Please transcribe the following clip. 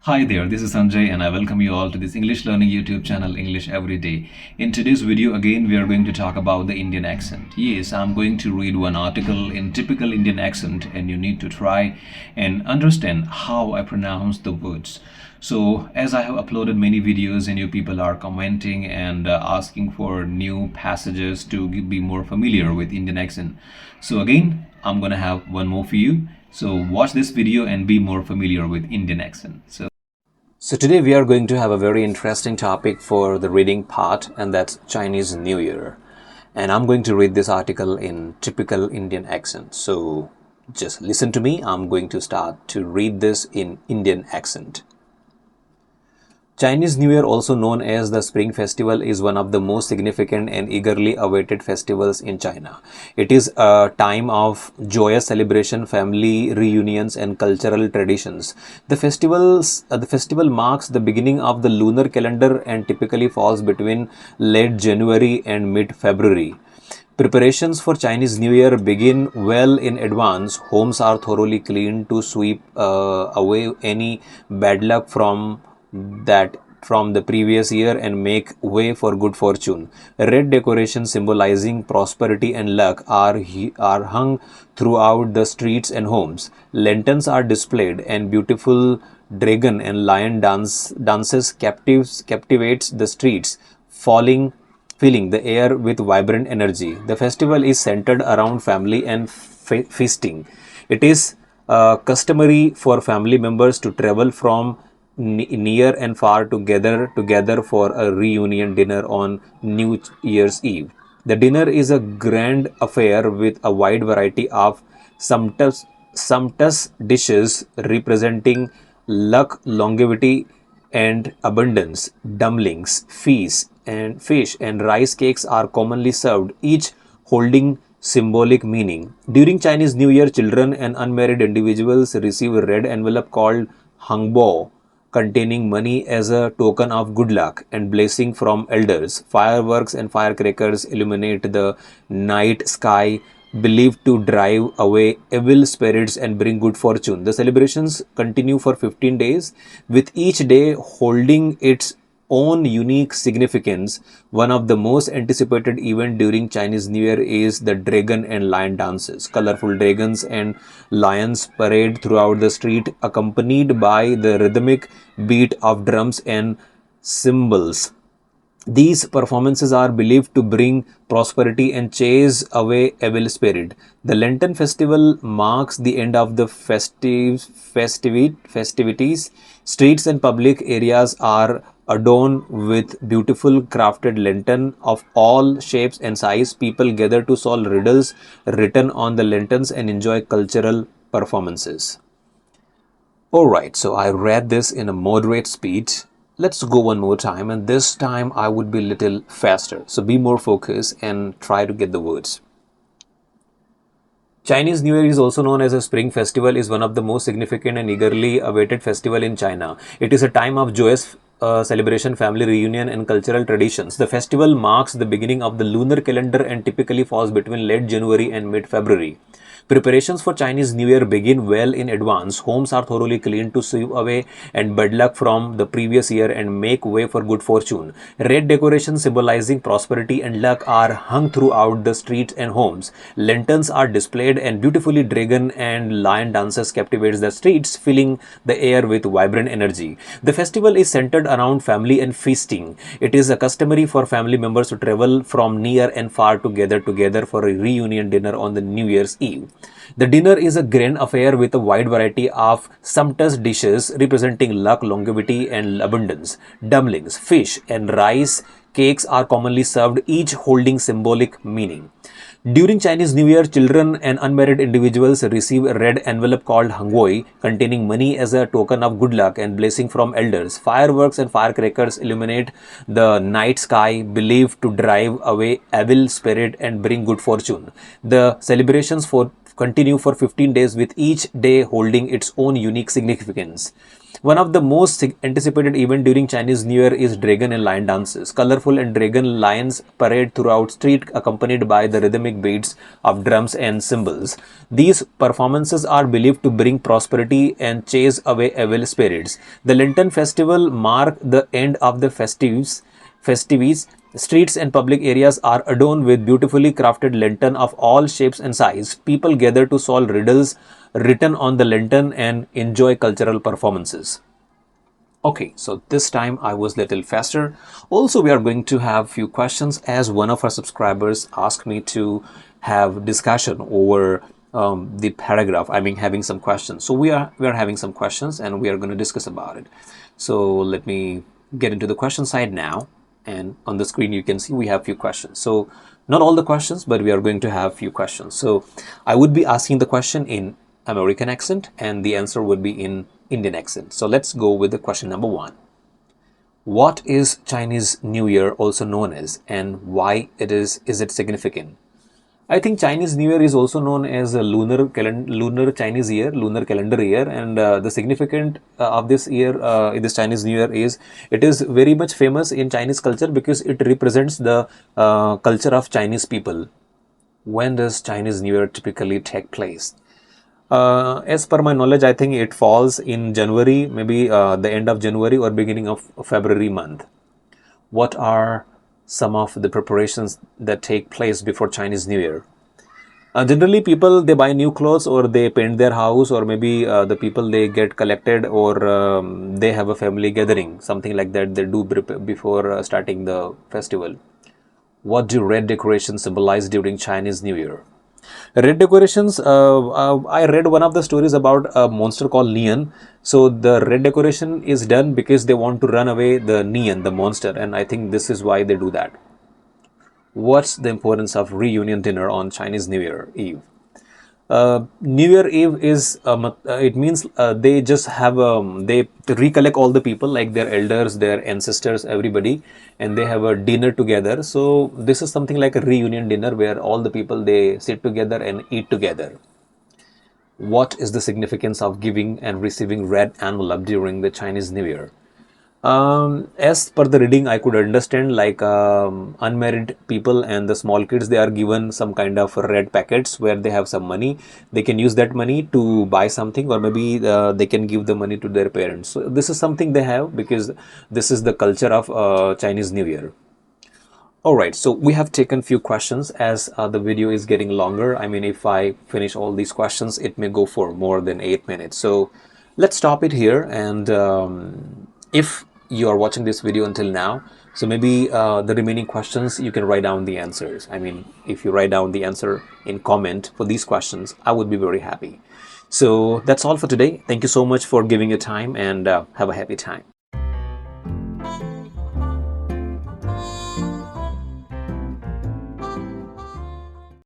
Hi there, this is Sanjay and I welcome you all to this English learning YouTube channel English Every Day. In today's video again we are going to talk about the Indian accent. Yes, I'm going to read one article in typical Indian accent and you need to try and understand how I pronounce the words. So as I have uploaded many videos and you people are commenting and asking for new passages to be more familiar with Indian accent. So again, I'm gonna have one more for you. So watch this video and be more familiar with Indian accent. So today we are going to have a very interesting topic for the reading part, and that's Chinese New Year. And I'm going to read this article in typical Indian accent. So just listen to me. I'm going to start to read this in Indian accent. Chinese New Year, also known as the Spring Festival, is one of the most significant and eagerly awaited festivals in China. It is a time of joyous celebration, family reunions, and cultural traditions. The festival marks the beginning of the lunar calendar and typically falls between late January and mid-February. Preparations for Chinese New Year begin well in advance. Homes are thoroughly cleaned to sweep away any bad luck from the previous year and make way for good fortune. Red decorations symbolizing prosperity and luck are hung throughout the streets and homes. Lanterns are displayed and beautiful dragon and lion dances captivates the streets, filling the air with vibrant energy. The festival is centered around family and feasting. It is customary for family members to travel from near and far together for a reunion dinner on New Year's Eve. The dinner is a grand affair with a wide variety of sumptuous dishes representing luck, longevity, and abundance. Dumplings, fish and rice cakes are commonly served, each holding symbolic meaning. During Chinese New Year, children and unmarried individuals receive a red envelope called Hangbo, containing money as a token of good luck and blessing from elders. Fireworks and firecrackers illuminate the night sky, believed to drive away evil spirits and bring good fortune. The celebrations continue for 15 days, with each day holding its own unique significance. One of the most anticipated events during Chinese New Year is the dragon and lion dances. Colorful dragons and lions parade throughout the street, accompanied by the rhythmic beat of drums and cymbals. These performances are believed to bring prosperity and chase away evil spirit. The Lantern Festival marks the end of the festivities. Streets and public areas are adorned with beautiful crafted lantern of all shapes and size. People gather to solve riddles written on the lanterns and enjoy cultural performances. Alright, so I read this in a moderate speed. Let's go one more time, and this time I would be a little faster. So be more focused and try to get the words. Chinese New Year is also known as a Spring Festival, is one of the most significant and eagerly awaited festival in China. It is a time of joyous celebration, family reunion, and cultural traditions. The festival marks the beginning of the lunar calendar and typically falls between late January and mid-February. Preparations for Chinese New Year begin well in advance. Homes are thoroughly cleaned to sweep away and bad luck from the previous year and make way for good fortune. Red decorations symbolizing prosperity and luck are hung throughout the streets and homes. Lanterns are displayed and beautifully dragon and lion dances captivates the streets, filling the air with vibrant energy. The festival is centered around family and feasting. It is customary for family members to travel from near and far together for a reunion dinner on the New Year's Eve. The dinner is a grand affair with a wide variety of sumptuous dishes representing luck, longevity, and abundance. Dumplings, fish, and rice cakes are commonly served, each holding symbolic meaning. During Chinese New Year, children and unmarried individuals receive a red envelope called Hangwoi, containing money as a token of good luck and blessing from elders. Fireworks and firecrackers illuminate the night sky, believed to drive away evil spirit and bring good fortune. The celebrations continue for 15 days, with each day holding its own unique significance. One of the most anticipated event during Chinese New Year is dragon and lion dances. Colorful and dragon lions parade throughout street accompanied by the rhythmic beats of drums and cymbals. These performances are believed to bring prosperity and chase away evil spirits. The Lantern Festival mark the end of the festivities. Streets and public areas are adorned with beautifully crafted lantern of all shapes and sizes. People gather to solve riddles written on the lantern and enjoy cultural performances. Okay, so this time I was little faster. Also, we are going to have few questions as one of our subscribers asked me to have discussion over the paragraph. I mean, having some questions. So we are having some questions and we are going to discuss about it. So let me get into the question side now. And on the screen you can see we have few questions. So not all the questions, but we are going to have few questions. So I would be asking the question in American accent and the answer would be in Indian accent. So let's go with the question number 1. What is Chinese New Year also known as and why is it significant? I think Chinese New Year is also known as a lunar Chinese year, lunar calendar year, and the significance of this year, this Chinese New Year is it is very much famous in Chinese culture because it represents the culture of Chinese people. When does Chinese New Year typically take place? As per my knowledge, I think it falls in January, maybe the end of January or beginning of February month. What are some of the preparations that take place before Chinese New Year? Generally, people they buy new clothes or they paint their house, or maybe the people they get collected, or they have a family gathering, something like that. They do before starting the festival. What do red decorations symbolize during Chinese New Year? Red decorations, I read one of the stories about a monster called Neon. So the red decoration is done because they want to run away the Neon, the monster, and I think this is why they do that. What's the importance of reunion dinner on Chinese New Year Eve? New Year Eve is it means they just have they recollect all the people like their elders, their ancestors, everybody, and they have a dinner together. So this is something like a reunion dinner where all the people they sit together and eat together. What is the significance of giving and receiving red envelope during the Chinese New Year? As per the reading, I could understand like unmarried people and the small kids, they are given some kind of red packets where they have some money. They can use that money to buy something, or maybe they can give the money to their parents. So this is something they have because this is the culture of Chinese New Year. Alright, so we have taken few questions as the video is getting longer. I mean, if I finish all these questions, it may go for more than 8 minutes. So let's stop it here. And if you are watching this video until now, so maybe the remaining questions you can write down the answers. I mean, if you write down the answer in comment for these questions, I would be very happy. So that's all for today. Thank you so much for giving your time and have a happy time.